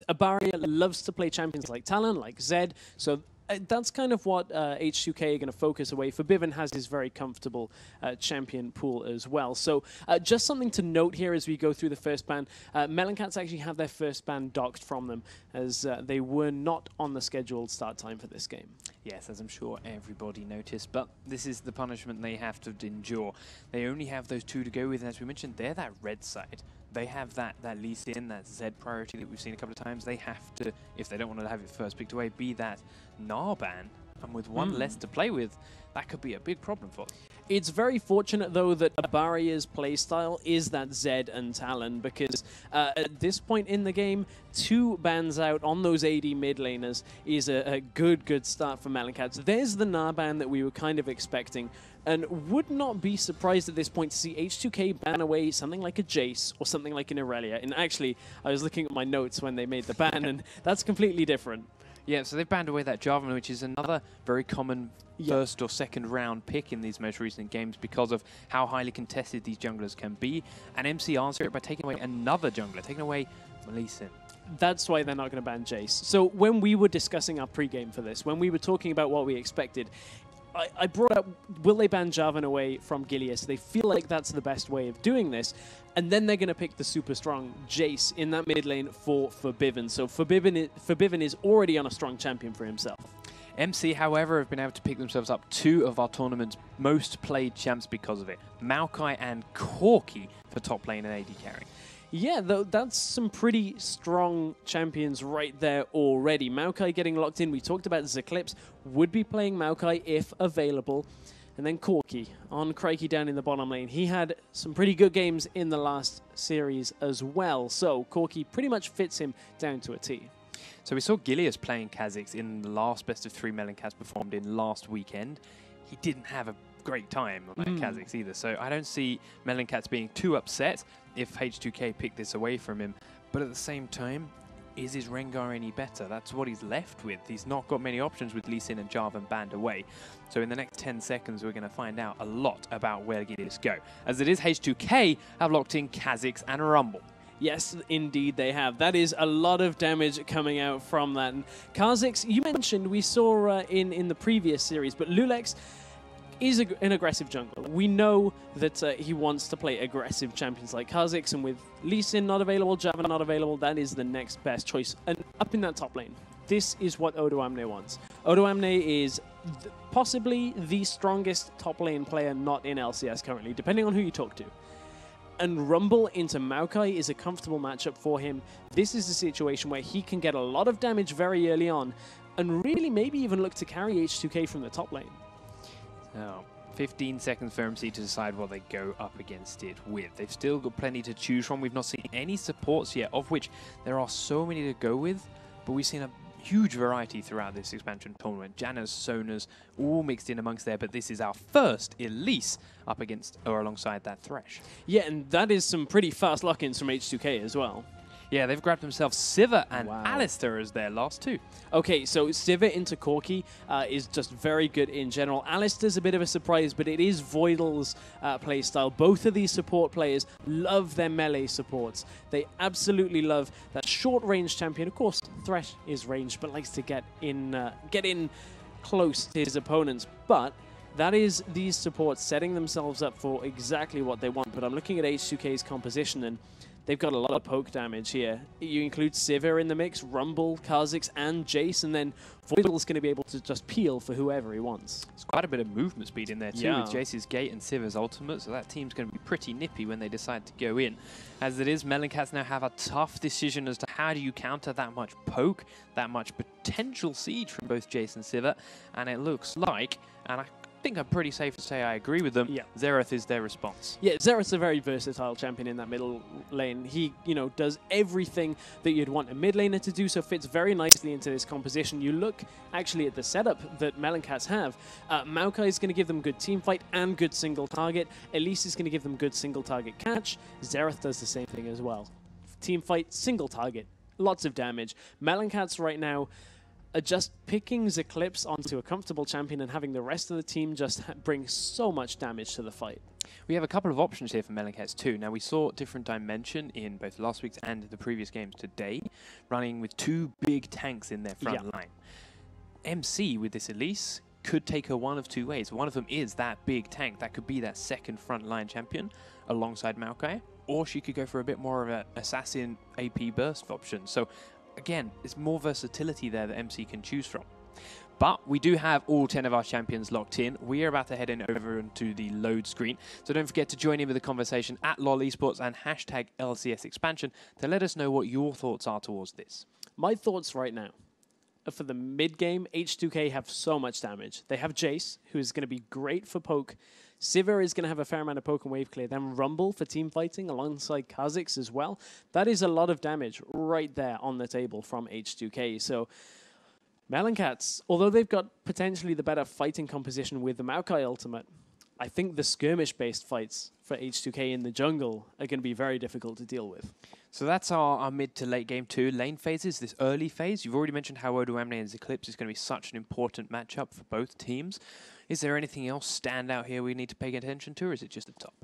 Abaria loves to play champions like Talon, like Zed, so that's kind of what H2K are going to focus away. Febiven has his very comfortable champion pool as well. So just something to note here as we go through the first ban. MelonCats actually have their first ban docked from them as they were not on the scheduled start time for this game. Yes, as I'm sure everybody noticed, but this is the punishment they have to endure. They only have those two to go with, and as we mentioned, they're that red side. They have that Elise in, that Zed priority that we've seen a couple of times. They have to, if they don't want to have it first picked away, be that Gnar ban. And with one less to play with, that could be a big problem for them. It's very fortunate, though, that Abaria's playstyle is that Zed and Talon, because at this point in the game, 2 bans out on those AD mid laners is a good start for MelonCats. There's the Gnar ban that we were kind of expecting, and would not be surprised at this point to see H2K ban away something like a Jayce or something like an Irelia. And actually, I was looking at my notes when they made the ban, and that's completely different. Yeah, so they've banned away that Hjarnan, which is another very common first or second round pick in these most recent games because of how highly contested these junglers can be. And MC answer it by taking away another jungler, taking away Elise. That's why they're not going to ban Jayce. So when we were discussing our pregame for this, when we were talking about what we expected, I brought up, will they ban Hjarnan away from Gilius? They feel like that's the best way of doing this. And then they're going to pick the super strong Jayce in that mid lane for Febiven. So Febiven is already on a strong champion for himself. MC, however, have been able to pick themselves up 2 of our tournament's most played champs because of it. Maokai and Corki for top lane and AD carry. Yeah, though, that's some pretty strong champions right there already. Maokai getting locked in. We talked about Zeclipse. Would be playing Maokai if available. And then Corki on Crykee down in the bottom lane. He had some pretty good games in the last series as well. So Corki pretty much fits him down to a T. So we saw Gilius playing Kha'Zix in the last best of 3 MelonCats performed in last weekend. He didn't have a great time on that Kha'Zix either. So I don't see MelonCats being too upset if H2K pick this away from him. But at the same time, is his Rengar any better? That's what he's left with. He's not got many options with Lee Sin and Hjarnan banned away. So in the next 10 seconds, we're going to find out a lot about where Gilius go. As it is, H2K have locked in Kha'Zix and Rumble. Yes, indeed they have. That is a lot of damage coming out from that. And Kha'Zix, you mentioned we saw in the previous series, but loulex is an aggressive jungler. We know that he wants to play aggressive champions like Kha'Zix, and with Lee Sin not available, Hjarnan not available, that is the next best choice. And up in that top lane, this is what Odoamne wants. Odoamne is possibly the strongest top lane player not in LCS currently, depending on who you talk to. And Rumble into Maokai is a comfortable matchup for him. This is a situation where he can get a lot of damage very early on, and really maybe even look to carry H2K from the top lane. Now, 15 seconds for MC to decide what they go up against it with. They've still got plenty to choose from. We've not seen any supports yet, of which there are so many to go with, but we've seen a huge variety throughout this expansion tournament. Jannas, Sonas, all mixed in amongst there, but this is our first Elise up against or alongside that Thresh. Yeah, and that is some pretty fast lock-ins from H2K as well. Yeah, they've grabbed themselves Sivir and Alistar as their last 2. Okay, so Sivir into Corki is just very good in general. Alistar's a bit of a surprise, but it is Voidle's playstyle. Both of these support players love their melee supports. They absolutely love that short-range champion. Of course, Thresh is ranged, but likes to get in close to his opponents. But that is these supports setting themselves up for exactly what they want. But I'm looking at H2K's composition, and they've got a lot of poke damage here. You include Sivir in the mix, Rumble, Kha'Zix, and Jayce, and then Voidle's going to be able to just peel for whoever he wants. There's quite a bit of movement speed in there too, with Jayce's Gate and Sivir's ultimate, so that team's going to be pretty nippy when they decide to go in. As it is, MelonCats now have a tough decision as to how do you counter that much poke, that much potential siege from both Jayce and Sivir, and it looks like, and I think I'm pretty safe to say I agree with them. Xerath is their response. Yeah, Xerath's a very versatile champion in that middle lane. He, does everything that you'd want a mid laner to do, so fits very nicely into this composition. You look actually at the setup that MelonCats have. Maokai is going to give them good team fight and good single target. Elise is going to give them good single target catch. Xerath does the same thing as well. Team fight, single target, lots of damage. MelonCats right now are just picking Zeclipse onto a comfortable champion and having the rest of the team just bring so much damage to the fight. We have a couple of options here for MelonCats too. Now, we saw different dimension in both last week's and the previous games today, running with 2 big tanks in their front line. MC with this Elise could take her one of 2 ways. One of them is that big tank that could be that second front line champion alongside Maokai, or she could go for a bit more of an assassin AP burst option. So again, there's more versatility there that MC can choose from. But we do have all 10 of our champions locked in. We are about to head in over into the load screen. So don't forget to join in with the conversation at LOL Esports and hashtag LCS expansion to let us know what your thoughts are towards this. My thoughts right now are for the mid game. H2K have so much damage. They have Jayce, who is going to be great for poke. Sivir is going to have a fair amount of poke and wave clear. Then Rumble for team fighting alongside Kha'Zix as well. That is a lot of damage right there on the table from H2K. So MelonCats, although they've got potentially the better fighting composition with the Maokai ultimate, I think the skirmish-based fights for H2K in the jungle are going to be very difficult to deal with. So that's our mid to late game 2 lane phases, this early phase. You've already mentioned how Odoamne and Zeclipse is going to be such an important matchup for both teams. Is there anything else stand out here we need to pay attention to, or is it just the top?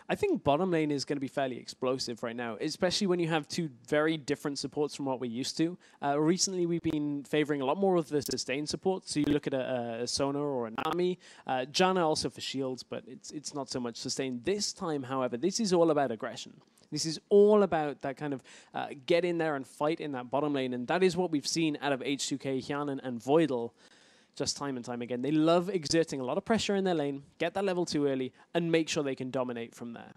I think bottom lane is going to be fairly explosive right now, especially when you have 2 very different supports from what we're used to. Recently, we've been favoring a lot more of the sustain support. So you look at a Sona or a Nami. Hjarnan also for shields, but it's not so much sustain. This time, however, this is all about aggression. This is all about that kind of get in there and fight in that bottom lane. And that is what we've seen out of H2K, Hjarnan, and Voidle. Just time and time again. They love exerting a lot of pressure in their lane, get that level 2 early, and make sure they can dominate from there.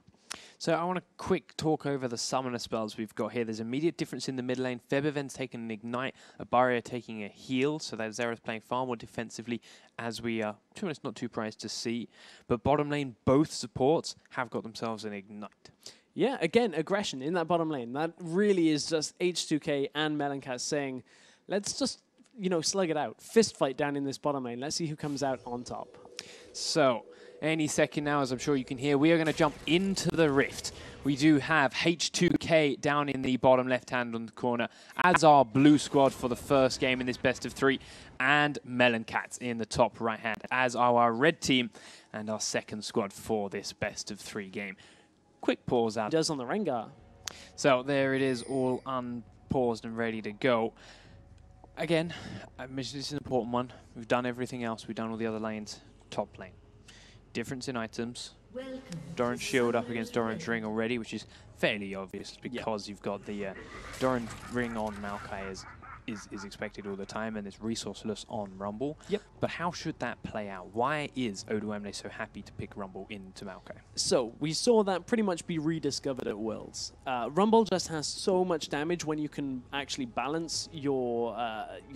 So I want to quick talk over the summoner spells we've got here. There's immediate difference in the mid lane. Febiven's taking an ignite, Abaria taking a heal, so that Xerath playing far more defensively, as we are, to be honest, not too surprised to see. But bottom lane, both supports have got themselves an ignite. Yeah, again, aggression in that bottom lane. That really is just H2K and MelonCats saying, let's just, you know, slug it out. Fist fight down in this bottom lane. Let's see who comes out on top. So, any second now, as I'm sure you can hear, we are going to jump into the rift. We do have H2K down in the bottom left-hand on the corner as our blue squad for the first game in this best of 3, and MelonCats in the top right-hand as our red team and our second squad for this best of 3 game. Quick pause out. Does on the Rengar. So there it is, all unpaused and ready to go. Again, this is an important one. We've done everything else. We've done all the other lanes. Top lane. Difference in items. Doran's shield up against Doran's ring already, which is fairly obvious because you've got the Doran's ring on Maokai is expected all the time, and it's resourceless on Rumble. Yep. But how should that play out? Why is Odoamne so happy to pick Rumble into Maokai? So we saw that pretty much be rediscovered at Worlds. Rumble just has so much damage when you can actually balance your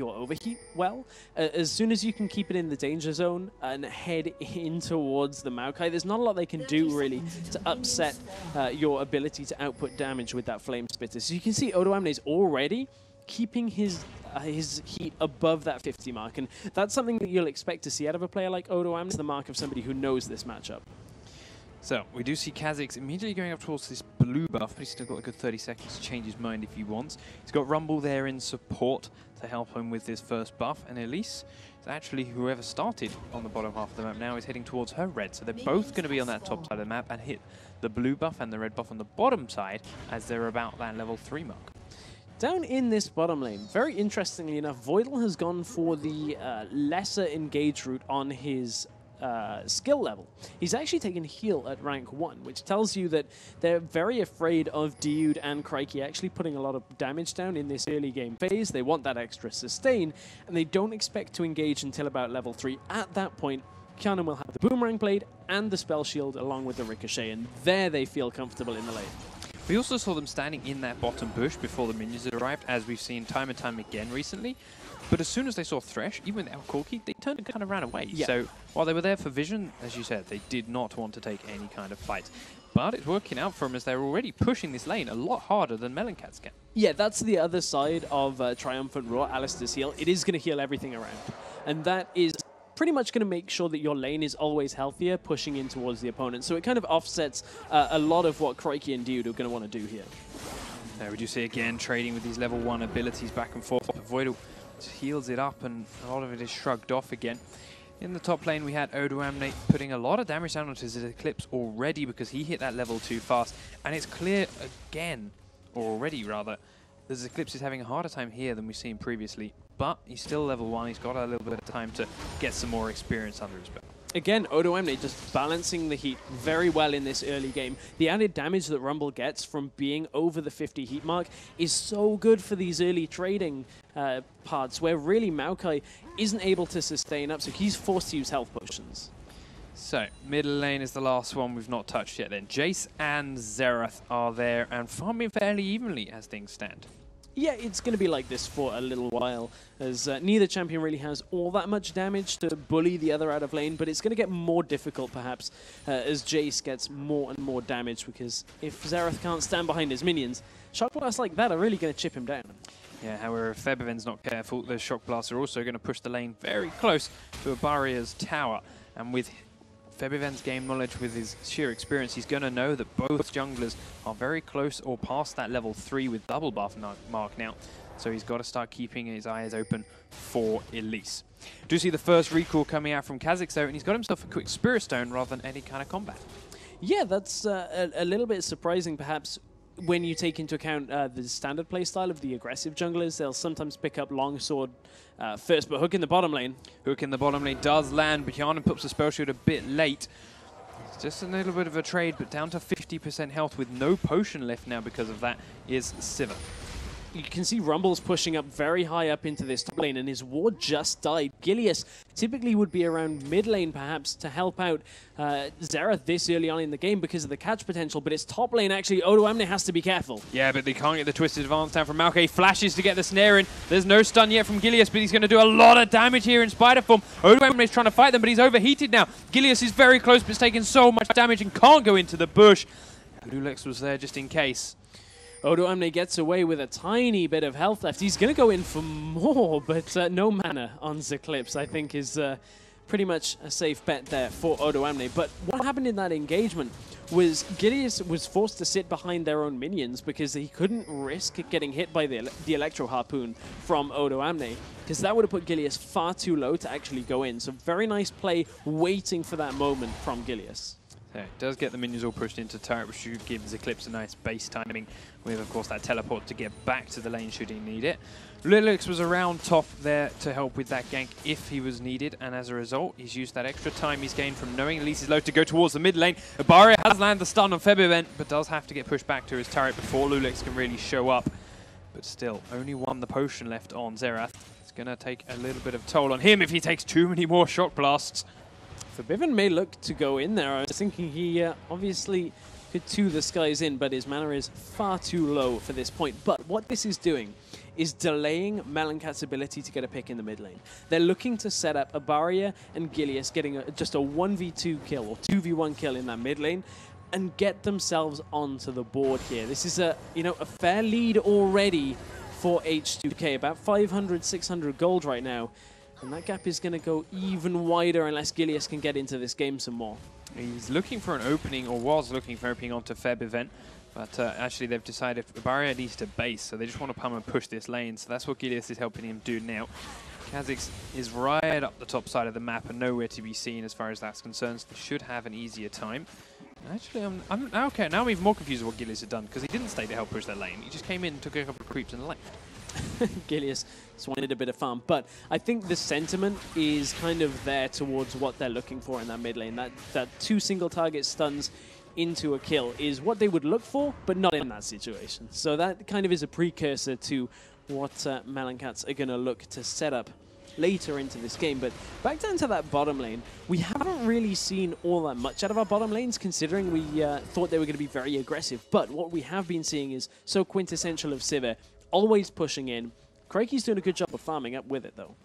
overheat well. As soon as you can keep it in the danger zone and head in towards the Maokai, there's not a lot they can do really to upset your ability to output damage with that Flame Spitter. So you can see Odoamne is already keeping his heat above that 50 mark, and that's something that you'll expect to see out of a player like Odoamne. It's the mark of somebody who knows this matchup. So we do see Kha'Zix immediately going up towards this blue buff, but he's still got a good 30 seconds to change his mind if he wants. He's got Rumble there in support to help him with his first buff, and Elise is actually whoever started on the bottom half of the map now is heading towards her red, so they're both going to be on that top side of the map and hit the blue buff and the red buff on the bottom side as they're about that level 3 mark. Down in this bottom lane, very interestingly enough, Voidle has gone for the lesser engage route on his skill level. He's actually taken heal at rank 1, which tells you that they're very afraid of Dioud and Crykee actually putting a lot of damage down in this early game phase. They want that extra sustain, and they don't expect to engage until about level 3. At that point, Hjarnan will have the Boomerang Blade and the Spell Shield along with the Ricochet, and there they feel comfortable in the lane. We also saw them standing in that bottom bush before the minions had arrived, as we've seen time and time again recently. But as soon as they saw Thresh, even without Corki, they turned and kind of ran away. Yeah. So while they were there for vision, as you said, they did not want to take any kind of fight. But it's working out for them as they're already pushing this lane a lot harder than MelonCats can. Yeah, that's the other side of Triumphant Roar, Alistar's heal. It is going to heal everything around. And that is pretty much going to make sure that your lane is always healthier, pushing in towards the opponent. So it kind of offsets a lot of what Crykee and Dioud are going to want to do here. There we do see again trading with these level 1 abilities back and forth. Voidle heals it up and a lot of it is shrugged off again. In the top lane, we had Odoamne putting a lot of damage down onto Zeclipse already because he hit that level too fast. And it's clear again, or already rather, that Zeclipse is having a harder time here than we've seen previously. But he's still level 1. He's got a little bit of time to get some more experience under his belt. Again, Odoamne just balancing the heat very well in this early game. The added damage that Rumble gets from being over the 50 heat mark is so good for these early trading parts where really Maokai isn't able to sustain up, so he's forced to use health potions. So, middle lane is the last one we've not touched yet then. Jayce and Xerath are there and farming fairly evenly as things stand. Yeah, it's going to be like this for a little while, as neither champion really has all that much damage to bully the other out of lane, but it's going to get more difficult, perhaps, as Jayce gets more and more damage, because if Xerath can't stand behind his minions, shock blasts like that are really going to chip him down. Yeah, however, if Febiven's not careful, those shock blasts are also going to push the lane very close to Abaria's tower, and with Febiven's game knowledge, with his sheer experience, he's going to know that both junglers are very close or past that level 3 with double buff mark now. So he's got to start keeping his eyes open for Elise. Do see the first recall coming out from Kha'Zix though, and he's got himself a quick Spirit Stone rather than any kind of combat. Yeah, that's a little bit surprising perhaps when you take into account the standard playstyle of the aggressive junglers. They'll sometimes pick up longsword first, but hook in the bottom lane. Hook in the bottom lane does land, but Hjarnan puts the spell shield a bit late. It's just a little bit of a trade, but down to 50% health with no potion left now because of that is Sivir. You can see Rumble's pushing up very high up into this top lane, and his ward just died. Gilius typically would be around mid lane, perhaps, to help out Xerath this early on in the game because of the catch potential, but it's top lane, actually. Odoamne has to be careful. Yeah, but they can't get the Twisted Advance down from Maokai. Flashes to get the snare in. There's no stun yet from Gilius, but he's going to do a lot of damage here in Spider form. Odoamne is trying to fight them, but he's overheated now. Gilius is very close, but he's taking so much damage and can't go into the bush. loulex was there just in case. Odoamne gets away with a tiny bit of health left. He's going to go in for more, but no mana on Zeclipse, I think, is pretty much a safe bet there for Odoamne. But what happened in that engagement was Gilius was forced to sit behind their own minions because he couldn't risk getting hit by the Electro Harpoon from Odoamne, because that would have put Gilius far too low to actually go in. So very nice play, waiting for that moment from Gilius. Yeah, it does get the minions all pushed into turret, which should give Zeclipse a nice base timing with, of course, that teleport to get back to the lane should he need it. loulex was around top there to help with that gank if he was needed, and as a result, he's used that extra time he's gained from knowing Elise is low to go towards the mid lane. Abaria has landed the stun on Febiven, but does have to get pushed back to his turret before loulex can really show up. But still, only one the potion left on Xerath. It's going to take a little bit of toll on him if he takes too many more shock blasts. Febiven may look to go in there. I was thinking he obviously could 2 the skies in, but his mana is far too low for this point. But what this is doing is delaying MelonCats' ability to get a pick in the mid lane. They're looking to set up Abaria and Gilius getting just a 1v2 kill or 2v1 kill in that mid lane and get themselves onto the board here. This is a fair lead already for H2K, about 500, 600 gold right now. And that gap is going to go even wider unless Gilius can get into this game some more. He's looking for an opening, or was looking for an opening onto Febiven, but actually they've decided Abaria needs to base, so they just want to pump and push this lane, so that's what Gilius is helping him do now. Kha'Zix is right up the top side of the map and nowhere to be seen as far as that's concerned, so they should have an easier time. Actually, okay, now I'm even more confused with what Gilius had done, because he didn't stay to help push their lane. He just came in, took a couple of creeps and left. Gilius just wanted a bit of farm, but I think the sentiment is kind of there towards what they're looking for in that mid lane. That 2 single target stuns into a kill is what they would look for, but not in that situation. So that kind of is a precursor to what MelonCats are going to look to set up later into this game. But back down to that bottom lane, we haven't really seen all that much out of our bottom lanes, considering we thought they were going to be very aggressive. But what we have been seeing is so quintessential of Sivir, always pushing in. Crykee's doing a good job of farming up with it, though.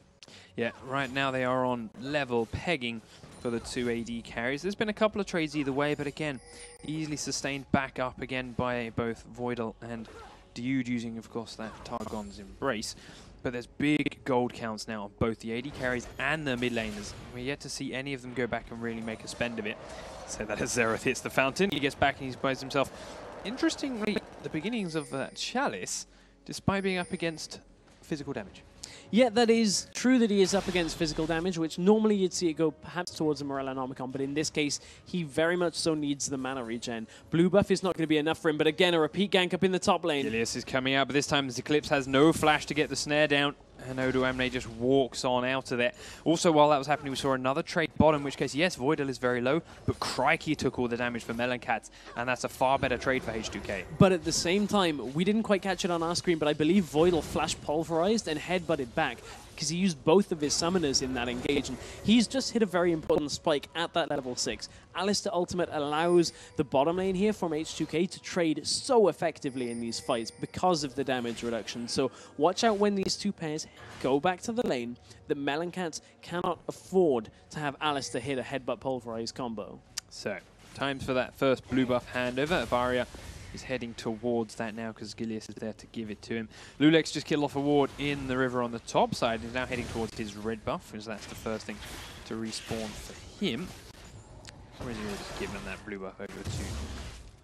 Yeah, right now they are on level pegging for the 2 AD carries. There's been a couple of trades either way, but again, easily sustained back up again by both Voidle and Dioud using, of course, that Targon's Embrace. But there's big gold counts now on both the AD carries and the mid laners. We're yet to see any of them go back and really make a spend of it. So that as Xerath hits the fountain, he gets back and he buys himself, interestingly, the beginnings of that Chalice, despite being up against physical damage. Yeah, that is true that he is up against physical damage, which normally you'd see it go perhaps towards a Morellonomicon, but in this case, he very much so needs the mana regen. Blue buff is not going to be enough for him, but again, a repeat gank up in the top lane. Gilius is coming out, but this time Zeclipse has no flash to get the snare down, and Odoamne just walks on out of there. Also, while that was happening, we saw another trade bottom, in which case, yes, Voidle is very low, but Crykee took all the damage for MelonCats, and that's a far better trade for H2K. But at the same time, we didn't quite catch it on our screen, but I believe Voidle flash pulverized and headbutted back, because he used both of his summoners in that engage, and he's just hit a very important spike at that level 6. Alistar ultimate allows the bottom lane here from H2K to trade so effectively in these fights because of the damage reduction. So watch out when these two pairs go back to the lane. The MelonCats cannot afford to have Alistar hit a headbutt pulverize combo. So, time for that first blue buff handover. Abaria is heading towards that now because Gilius is there to give it to him. loulex just killed off a ward in the river on the top side. He's now heading towards his red buff, because that's the first thing to respawn for him. Or is he already given that blue buff over to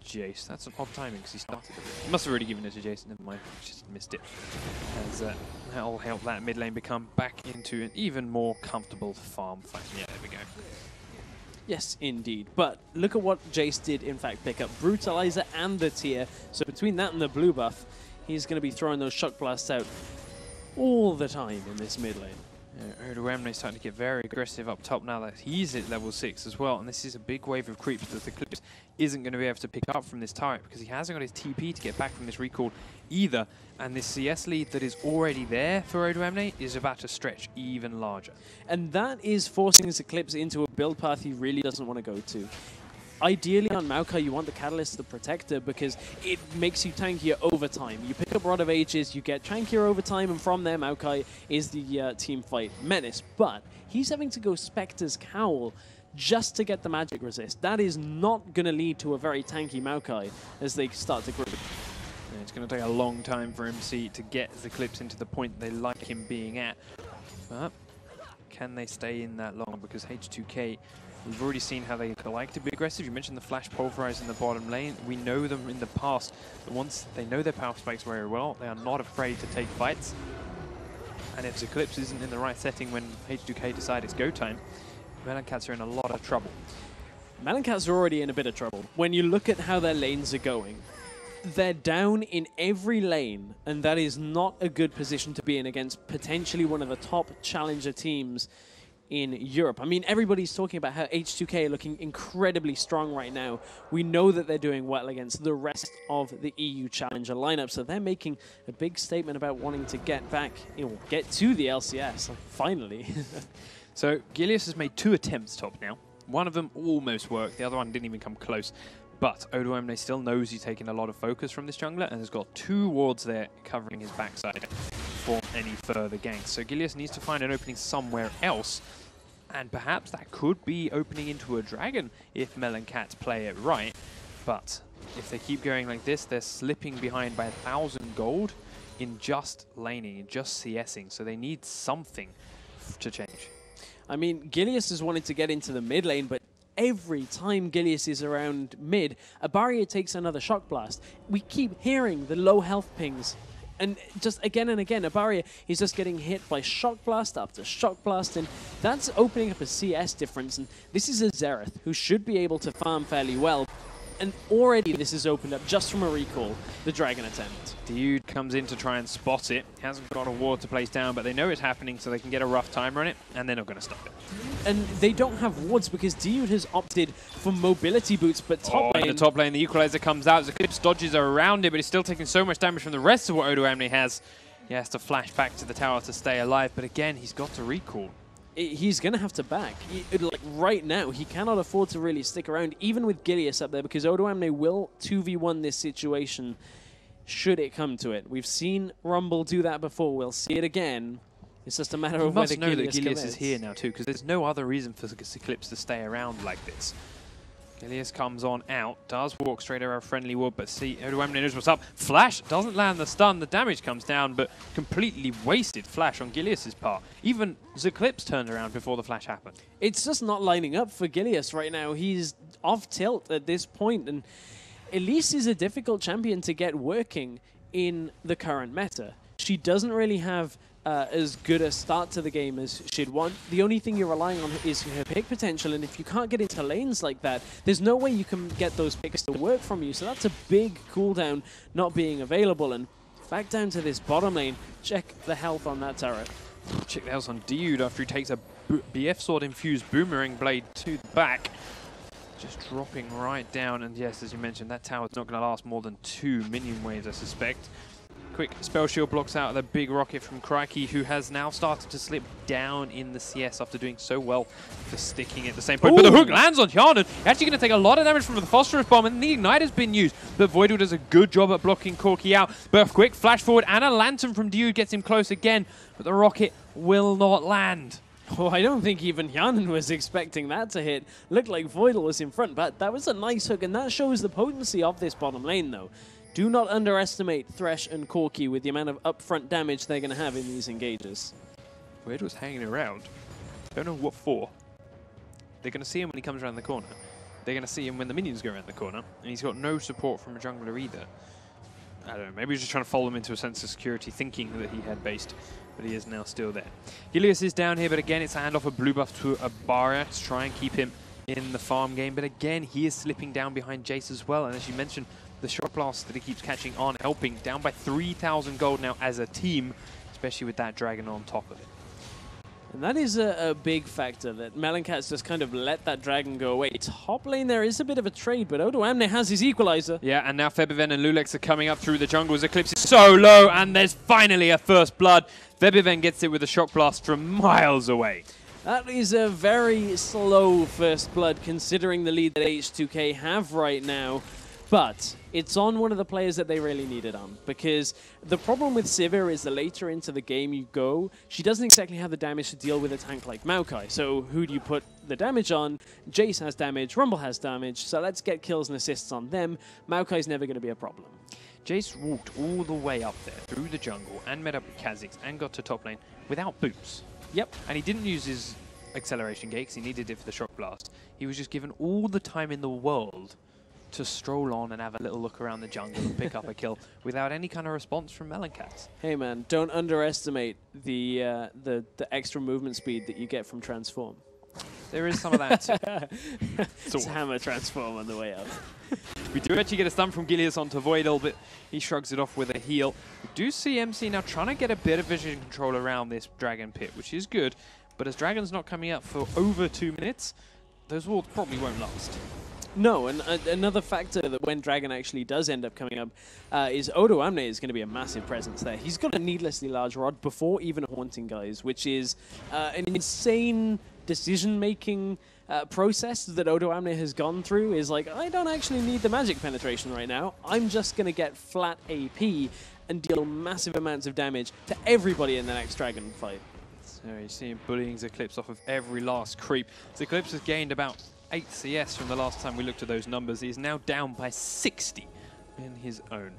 Jayce? That's an odd timing because he started it. He must have already given it to Jayce, never mind, just missed it. As that'll help that mid lane become back into an even more comfortable farm fight. Yeah, there we go. Yes, indeed. But look at what Jayce did, in fact, pick up Brutalizer and the tier. So between that and the blue buff, he's going to be throwing those shock blasts out all the time in this mid lane. Odoamne is starting to get very aggressive up top now that he's at level 6 as well, and this is a big wave of creeps that the Zeclipse isn't going to be able to pick up from this turret because he hasn't got his TP to get back from this recall either, and this CS lead that is already there for Odoamne is about to stretch even larger. And that is forcing Zeclipse into a build path he really doesn't want to go to. Ideally on Maokai, you want the Catalyst, the Protector, because it makes you tankier over time. You pick up Rod of Ages, you get tankier over time, and from there Maokai is the team fight menace. But he's having to go Spectre's Cowl just to get the magic resist. That is not going to lead to a very tanky Maokai as they start to group. Yeah, it's going to take a long time for MC to get Zeclipse into the point they like him being at. But can they stay in that long? Because H2K, we've already seen how they like to be aggressive. You mentioned the flash pulverize in the bottom lane. We know them in the past. But once they know their power spikes very well, they are not afraid to take fights. And if Zeclipse isn't in the right setting when H2K decide it's go time, MelonCats are in a lot of trouble. MelonCats are already in a bit of trouble. When you look at how their lanes are going, they're down in every lane, and that is not a good position to be in against potentially one of the top challenger teams in Europe. I mean, everybody's talking about how H2K are looking incredibly strong right now. We know that they're doing well against the rest of the EU Challenger lineup, so they're making a big statement about wanting to get back, get to the LCS, finally. So, Gilius has made 2 attempts top now. One of them almost worked, the other one didn't even come close. But Odoamne still knows he's taking a lot of focus from this jungler and has got 2 wards there covering his backside for any further ganks. So Gilius needs to find an opening somewhere else, and perhaps that could be opening into a dragon if MelonCats play it right. But if they keep going like this, they're slipping behind by 1,000 gold in just laning, in just CSing. So they need something to change. I mean, Gilius has wanted to get into the mid lane, but every time Gilius is around mid, Abaria takes another shock blast. We keep hearing the low health pings, and just again and again, Abaria is just getting hit by shock blast after shock blast, and that's opening up a CS difference. And this is a Xerath who should be able to farm fairly well, and already this has opened up just from a recall the dragon attempt. Dioud comes in to try and spot it. Hasn't got a ward to place down, but they know it's happening, so they can get a rough timer on it, and they're not going to stop it. And they don't have wards because Dioud has opted for mobility boots, but top lane... in the top lane, the equalizer comes out. Zeclipse dodges around it, but he's still taking so much damage from the rest of what Odoamne has. He has to flash back to the tower to stay alive, but again, he's got to recall. He's going to have to back. Like right now, he cannot afford to really stick around, even with Gilius up there, because Odoamne will 2v1 this situation should it come to it. We've seen Rumble do that before. We'll see it again. It's just a matter of whether Gilius know that Gilius is here now too, because there's no other reason for Zeclipse to stay around like this. Gilius comes on out, does walk straight over a friendly ward, but see, Odoamne knows what's up. Flash doesn't land the stun, the damage comes down, but completely wasted Flash on Gilius's part. Even Zeclipse turned around before the Flash happened. It's just not lining up for Gilius right now. He's off tilt at this point, and Elise is a difficult champion to get working in the current meta. She doesn't really have as good a start to the game as she'd want. The only thing you're relying on is her pick potential, and if you can't get into lanes like that, there's no way you can get those picks to work from you. So that's a big cooldown not being available. And back down to this bottom lane. Check the health on that turret. Check the health on Dioud after he takes a BF Sword infused Boomerang Blade to the back. Just dropping right down, and yes, as you mentioned, that tower's not going to last more than 2 minion waves, I suspect. Quick spell shield blocks out the big rocket from Crykee, who has now started to slip down in the CS after doing so well for sticking at the same point. Ooh. But the hook lands on Hjarnan. Actually going to take a lot of damage from the Phosphorus Bomb, and the Ignite has been used. But Voidle does a good job at blocking Corki out. But a quick flash forward and a Lantern from Dioud gets him close again, but the rocket will not land. Oh, I don't think even Hjarnan was expecting that to hit. Looked like Voidle was in front, but that was a nice hook, and that shows the potency of this bottom lane, though. Do not underestimate Thresh and Corki with the amount of upfront damage they're going to have in these engages. Voidle's hanging around. Don't know what for. They're going to see him when he comes around the corner. They're going to see him when the minions go around the corner, and he's got no support from a jungler either. I don't know, maybe he's just trying to follow him into a sense of security, thinking that he had based, but he is now still there. Gilius is down here, but again, it's a handoff of blue buff to Abaria to try and keep him in the farm game. But again, he is slipping down behind Jayce as well, and as you mentioned, the shot blasts that he keeps catching aren't helping. Down by 3,000 gold now as a team, especially with that dragon on top of it. And that is a big factor, that MelonCats just kind of let that dragon go away. Top lane there is a bit of a trade, but Odoamne has his equalizer. Yeah, and now Febiven and loulex are coming up through the jungle. Zeclipse is so low, and there's finally a first blood. Febiven gets it with a shock blast from miles away. That is a very slow first blood, considering the lead that H2K have right now. But it's on one of the players that they really need it on, because the problem with Sivir is the later into the game you go, she doesn't exactly have the damage to deal with a tank like Maokai. So who do you put the damage on? Jayce has damage, Rumble has damage, so let's get kills and assists on them. Maokai's never going to be a problem. Jayce walked all the way up there through the jungle and met up with Kha'Zix and got to top lane without boots. Yep. And he didn't use his acceleration gate because he needed it for the shock blast. He was just given all the time in the world to stroll on and have a little look around the jungle and pick up a kill without any kind of response from MelonCats. Hey man, don't underestimate the extra movement speed that you get from Transform. There is some of that too. It's hammer Transform on the way up. We do actually get a stun from Gilius onto Voidle, but he shrugs it off with a heal. We do see MC now trying to get a bit of vision control around this dragon pit, which is good, but as Dragon's not coming up for over 2 minutes, those wards probably won't last. No, and another factor that when Dragon actually does end up coming up is Odoamne is going to be a massive presence there. He's got a needlessly large rod before even haunting guys, which is an insane decision-making process that Odoamne has gone through. Is like, I don't actually need the magic penetration right now. I'm just going to get flat AP and deal massive amounts of damage to everybody in the next Dragon fight. So you see him bullying Zeclipse off of every last creep. Zeclipse has gained about 8 CS from the last time we looked at those numbers. He is now down by 60 in his own.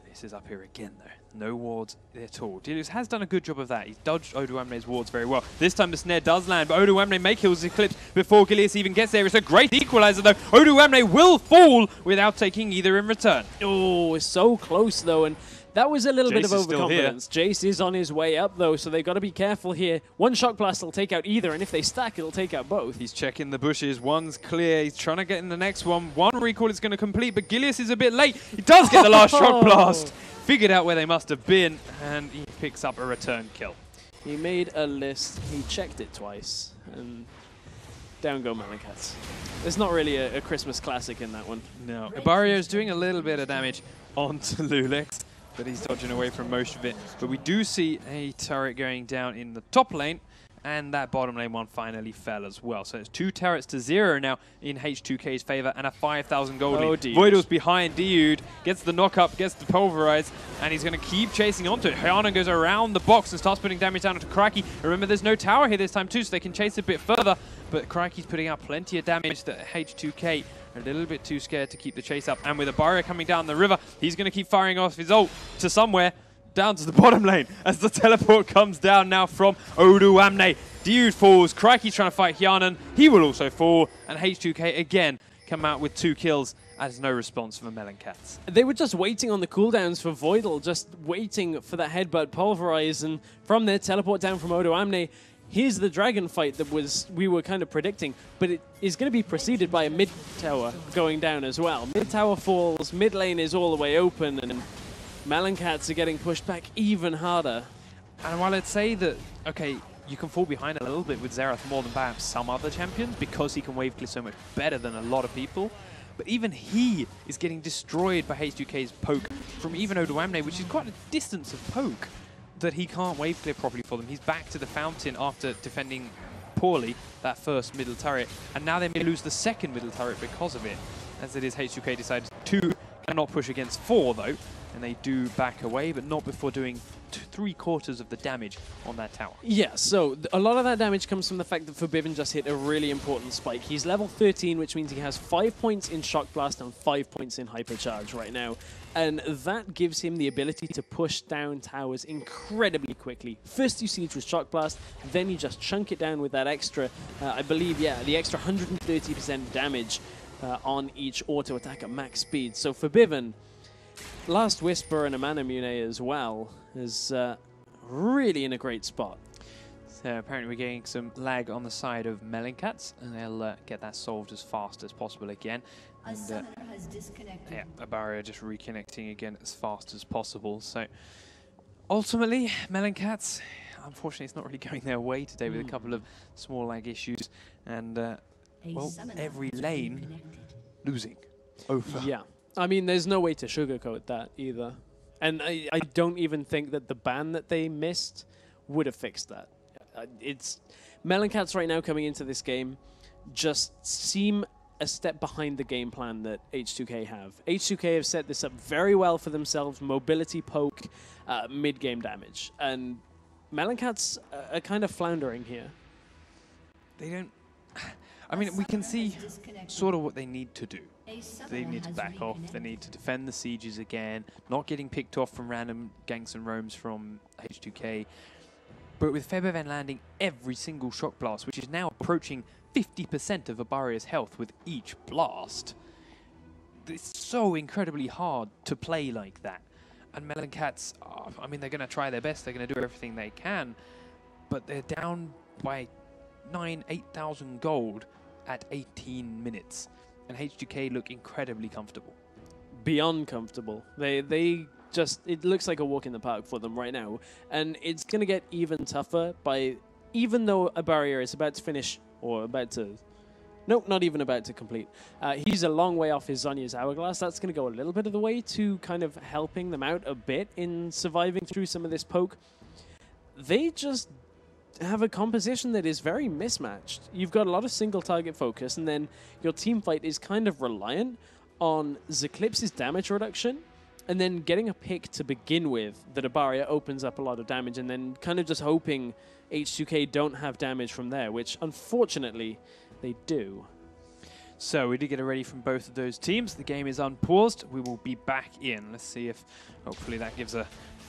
This is up here again, though. No wards at all. Gilius has done a good job of that. He's dodged Odoamne's wards very well. This time the snare does land, but Odoamne may kill Zeclipse before Gilius even gets there. It's a great equalizer, though. Odoamne will fall without taking either in return. Oh, so close, though, and that was a little bit of overconfidence. Jayce is on his way up, though, so they've got to be careful here. One shock blast will take out either, and if they stack, it'll take out both. He's checking the bushes. One's clear. He's trying to get in the next one. One recall is going to complete, but Gilius is a bit late. He does get the last shock blast. Figured out where they must have been, and he picks up a return kill. He made a list. He checked it twice, and down go MelonCats. There's not really a Christmas classic in that one. No. Abaria is doing a little bit of damage onto loulex, but he's dodging away from most of it. But we do see a turret going down in the top lane, and that bottom lane one finally fell as well. So it's 2 turrets to 0 now in H2K's favor, and a 5,000 gold lead. Voidle's behind Dioud, gets the knock up, gets the pulverize, and he's going to keep chasing onto it. Hjarnan goes around the box and starts putting damage down onto Crykee. Remember, there's no tower here this time too, so they can chase a bit further, but Crykee's putting out plenty of damage that H2K a little bit too scared to keep the chase up. And with Abaria coming down the river, he's going to keep firing off his ult to somewhere down to the bottom lane as the teleport comes down now from Odoamne. Dioud falls. Crykee trying to fight Hjarnan. He will also fall. And H2K again come out with 2 kills as no response from the MelonCats. They were just waiting on the cooldowns for Voidle, just waiting for that headbutt pulverize, and from there, teleport down from Odoamne. Here's the dragon fight that we were kind of predicting, but it is going to be preceded by a mid tower going down as well. Mid tower falls, mid lane is all the way open, and MelonCats are getting pushed back even harder. And while I'd say that, okay, you can fall behind a little bit with Xerath more than perhaps some other champions because he can wave clear so much better than a lot of people, but even he is getting destroyed by H2K's poke from even Odoamne, which is quite a distance of poke that he can't wave clear properly for them. He's back to the fountain after defending poorly that first middle turret, and now they may lose the second middle turret because of it. As it is, H2K decides 2 cannot push against 4 though, and they do back away, but not before doing 3/4 of the damage on that tower. Yeah, so a lot of that damage comes from the fact that Febiven just hit a really important spike. He's level 13, which means he has 5 points in Shock Blast and 5 points in Hypercharge right now. And that gives him the ability to push down towers incredibly quickly. First you siege with Shock Blast, then you just chunk it down with that extra, I believe, yeah, the extra 130% damage on each auto attack at max speed. So Febiven, Last Whisper and a Mana Mune as well is really in a great spot. So apparently we're getting some lag on the side of MelonCats, and they'll get that solved as fast as possible again. And, has disconnected. yeah, Abaria just reconnecting again as fast as possible. So ultimately, MelonCats, unfortunately, it's not really going their way today with a couple of small lag issues, and well, every lane losing over. Yeah. I mean, there's no way to sugarcoat that either. And I don't even think that the ban that they missed would have fixed that. It's MelonCats right now coming into this game just seem a step behind the game plan that H2K have. H2K have set this up very well for themselves, mobility, poke, mid-game damage. And MelonCats are kind of floundering here. They don't... I mean, we can see sort of what they need to do. They need to back off, they need to defend the sieges again, not getting picked off from random ganks and roams from H2K. But with Febiven landing every single shock blast, which is now approaching 50% of Abaria's health with each blast, it's so incredibly hard to play like that. And MelonCats, I mean, they're going to try their best, they're going to do everything they can, but they're down by 8,000 gold at 18 minutes. And H2K look incredibly comfortable. Beyond comfortable. They just, it looks like a walk in the park for them right now. And it's going to get even tougher by, even though Abaria is about to finish, or about to, nope, not even about to complete. He's a long way off his Zhonya's Hourglass. That's going to go a little bit of the way to kind of helping them out a bit in surviving through some of this poke. They just have a composition that is very mismatched. You've got a lot of single target focus, and then your team fight is kind of reliant on Zeclipse's damage reduction, and then getting a pick to begin with that Abaria opens up a lot of damage, and then kind of just hoping H2K don't have damage from there, which unfortunately they do. So we did get a ready from both of those teams. The game is unpaused. We will be back in. Let's see if hopefully that gives a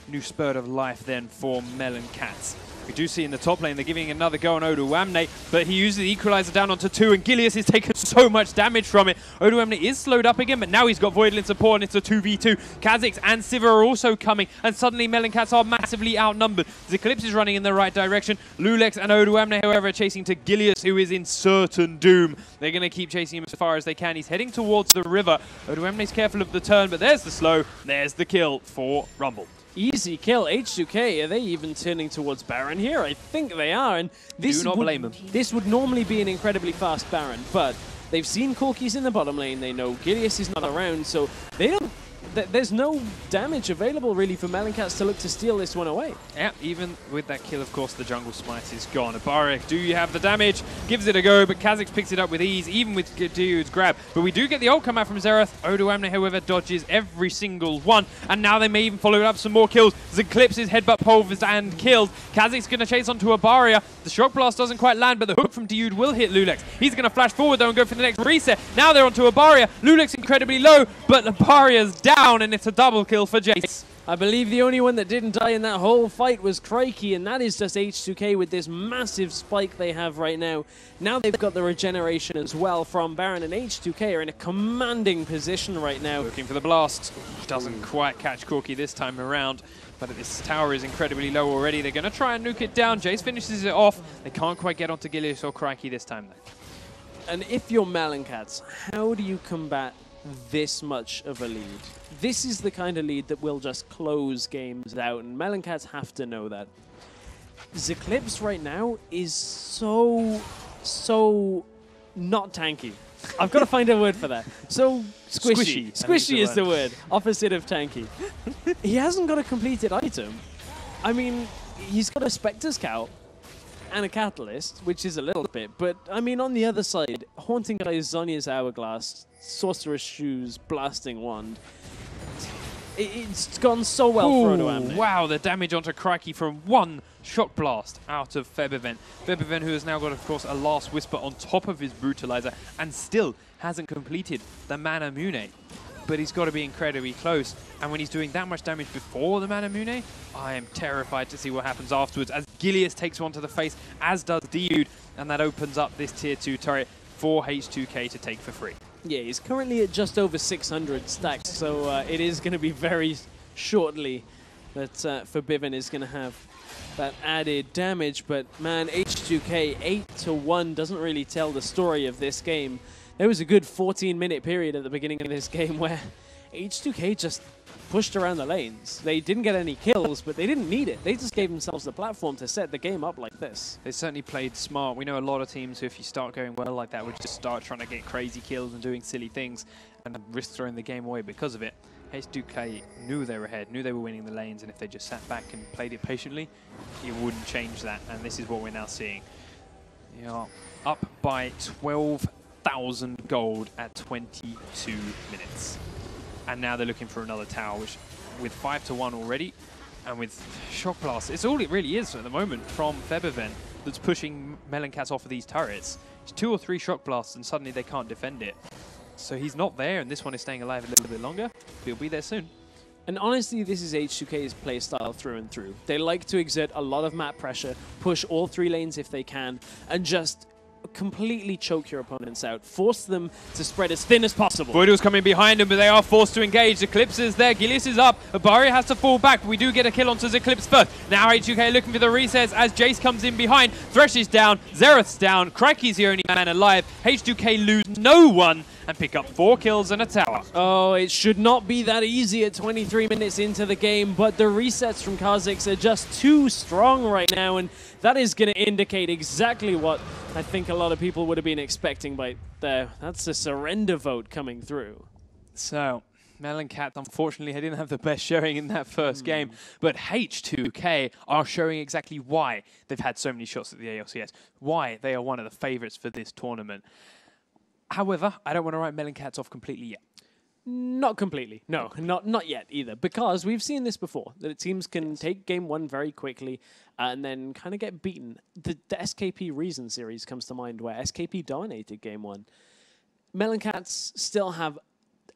new spurt of life then for MelonCats. We do see in the top lane they're giving another go on Odoamne, but he uses the equalizer down onto 2, and Gilius is taking so much damage from it. Odoamne is slowed up again, but now he's got Voidle in support, and it's a 2v2. Kha'Zix and Sivir are also coming, and suddenly MelonCats are massively outnumbered. Zeclipse is running in the right direction. loulex and Odoamne, however, are chasing to Gilius, who is in certain doom. They're going to keep chasing him as far as they can. He's heading towards the river. Odoamne's careful of the turn, but there's the slow. There's the kill for Rumble. Easy kill. H2K, are they even turning towards Baron here? I think they are. And this do not blame them. This would normally be an incredibly fast Baron, but they've seen Corki's in the bottom lane. They know Gilius is not around, so they don't. There's no damage available really for MelonCats to look to steal this one away. Yeah, even with that kill, of course, the jungle smite is gone. Abaria, do you have the damage? Gives it a go, but Kha'Zix picks it up with ease, even with Dioud's grab. But we do get the ult come out from Xerath. Odoamne, however, dodges every single one. And now they may even follow it up some more kills. Zeclipse's headbutt pulverized and killed. Kha'Zix going to chase onto Abaria. The shock blast doesn't quite land, but the hook from Dioud will hit loulex. He's going to flash forward, though, and go for the next reset. Now they're onto Abaria. loulex incredibly low, but Abaria's down, and it's a double kill for Jayce. I believe the only one that didn't die in that whole fight was Crykee, and that is just H2K with this massive spike they have right now. Now they've got the regeneration as well from Baron, and H2K are in a commanding position right now. Looking for the blast. Doesn't quite catch Corki this time around, but this tower is incredibly low already. They're going to try and nuke it down. Jayce finishes it off. They can't quite get onto Gilius or Crykee this time, though. And if you're MelonCats, how do you combat this much of a lead? This is the kind of lead that will just close games out, and MelonCats have to know that. Zeclipse right now is so not tanky. I've got to find a word for that. So squishy. Squishy is the word. Opposite of tanky. He hasn't got a completed item. I mean, he's got a Spectre Scout and a Catalyst, which is a little bit, but I mean, on the other side, Haunting Guise, Zhonya's Hourglass, Sorcerer's Shoes, Blasting Wand. It's gone so well for Odoamne. Wow, the damage onto Crykee from one Shock Blast out of Febiven. Febiven, who has now got, of course, a Last Whisper on top of his Brutalizer and still hasn't completed the Mana Mune. But he's got to be incredibly close. And when he's doing that much damage before the Mana Mune, I am terrified to see what happens afterwards as Gilius takes one to the face, as does Dioud, and that opens up this Tier 2 turret for H2K to take for free. Yeah, he's currently at just over 600 stacks, so it is going to be very shortly that Febiven is going to have that added damage. But man, H2K 8-1 doesn't really tell the story of this game. There was a good 14-minute period at the beginning of this game where H2K just pushed around the lanes. They didn't get any kills, but they didn't need it. They just gave themselves the platform to set the game up like this. They certainly played smart. We know a lot of teams who, if you start going well like that, would just start trying to get crazy kills and doing silly things and risk throwing the game away because of it. H2K knew they were ahead, knew they were winning the lanes, and if they just sat back and played it patiently, it wouldn't change that. And this is what we're now seeing. They are up by 12,000 gold at 22 minutes. And now they're looking for another tower, which with 5-1 already, and with Shock Blast, it's all it really is at the moment from Febiven that's pushing MelonCats off of these turrets. It's 2 or 3 Shock Blasts and suddenly they can't defend it. So he's not there, and this one is staying alive a little bit longer. He'll be there soon. And honestly, this is H2K's playstyle through and through. They like to exert a lot of map pressure, push all 3 lanes if they can, and just completely choke your opponents out. Force them to spread as thin as possible. Voidle's coming behind him, but they are forced to engage. Zeclipse is there. Gilius is up. Abaria has to fall back, but we do get a kill onto Zeclipse first. Now H2K looking for the resets as Jayce comes in behind. Thresh is down. Xerath's down. Crykee's the only man alive. H2K lose no one and pick up 4 kills and a tower. Oh, it should not be that easy at 23 minutes into the game, but the resets from Kha'Zix are just too strong right now, and that is going to indicate exactly what I think a lot of people would have been expecting by there. That's a surrender vote coming through. So, MelonCats, unfortunately, didn't have the best showing in that first game, but H2K are showing exactly why they've had so many shots at the LCS, why they are one of the favorites for this tournament. However, I don't want to write MelonCats off completely yet. Not completely. No, not yet either. Because we've seen this before, that teams can take game 1 very quickly and then kind of get beaten. The SKP Reason series comes to mind where SKP dominated game 1. MelonCats still have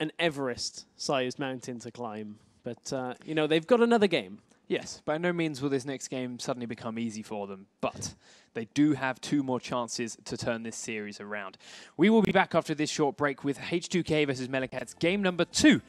an Everest-sized mountain to climb. But, you know, they've got another game. Yes, by no means will this next game suddenly become easy for them, but they do have 2 more chances to turn this series around. We will be back after this short break with H2K versus MelonCats game number 2